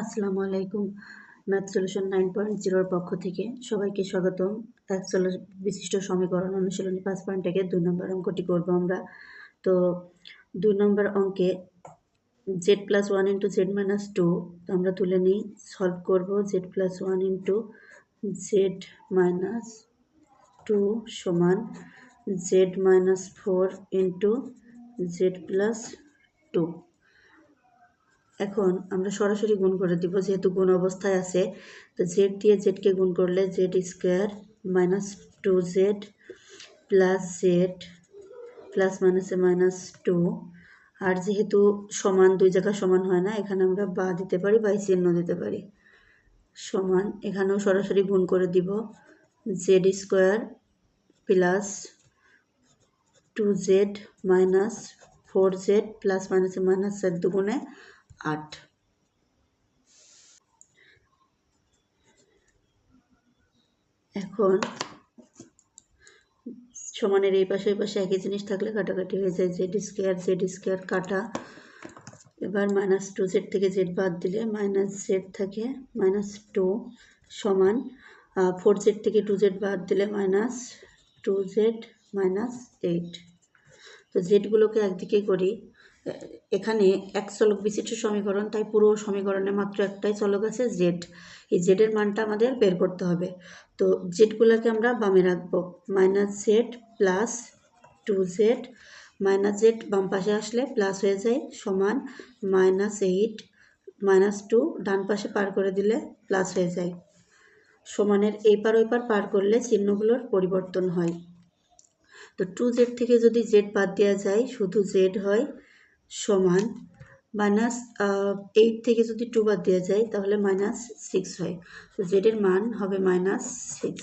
আসসালামু আলাইকুম। Math solution 9.0 এর পক্ষ থেকে সবাইকে স্বাগতম। এক বিশিষ্ট সমীকরণ অনুশীলনী 5 থেকে 2 নম্বর অঙ্কটি করব আমরা। তো 2 নম্বর অঙ্কে z + 1 × z - 2 আমরা তুলে নিই, সলভ করব। z + 1 × z - 2 সমান z - 4 × z + 2। এখন আমরা সরাসরি গুণ করে দিব, যেহেতু গুণ অবস্থায় আছে। তো জেড দিয়ে জেডকে গুণ করলে Z square -2z plus Z plus মাইনাসে -2। আর যেহেতু সমান, দুই জায়গা সমান হয় না, এখানে আমরা বা দিতে পারি বা চিহ্ন দিতে পারি। সমান এখানেও সরাসরি গুণ করে দিব, Z square plus 2z minus 4z plus মাইনাসে -4 দুগুণে 8। এখন সমানের এই পাশে একই জিনিস থাকলে কাটাকাটি হয়ে যায়, জেড স্কোয়ার কাটা। এবার -2z থেকে জেড বাদ দিলে -z থাকে -2 সমান 4z থেকে 2z বাদ দিলে -2z -8। তো জেডগুলোকে একদিকে করি। এখানে এক চলক বিশিষ্ট সমীকরণ, তাই পুরো সমীকরণে মাত্র একটাই চলক আছে, জেড। এই জেডের মানটা আমাদের বের করতে হবে। তো জেডগুলোকে আমরা বামে রাখবো, -z প্লাস 2z, -z বাম পাশে আসলে প্লাস হয়ে যায়, সমান -8 -2 ডান পাশে পার করে দিলে প্লাস হয়ে যায়। সমানের এই পার ওই পার পার করলে চিহ্নগুলোর পরিবর্তন হয়। তো 2z থেকে যদি জেড বাদ দেওয়া যায়, শুধু জেড হয়, সমান -8 থেকে যদি 2 বাদ দেওয়া যায় তাহলে -6 হয়। তো জেডের মান হবে -6।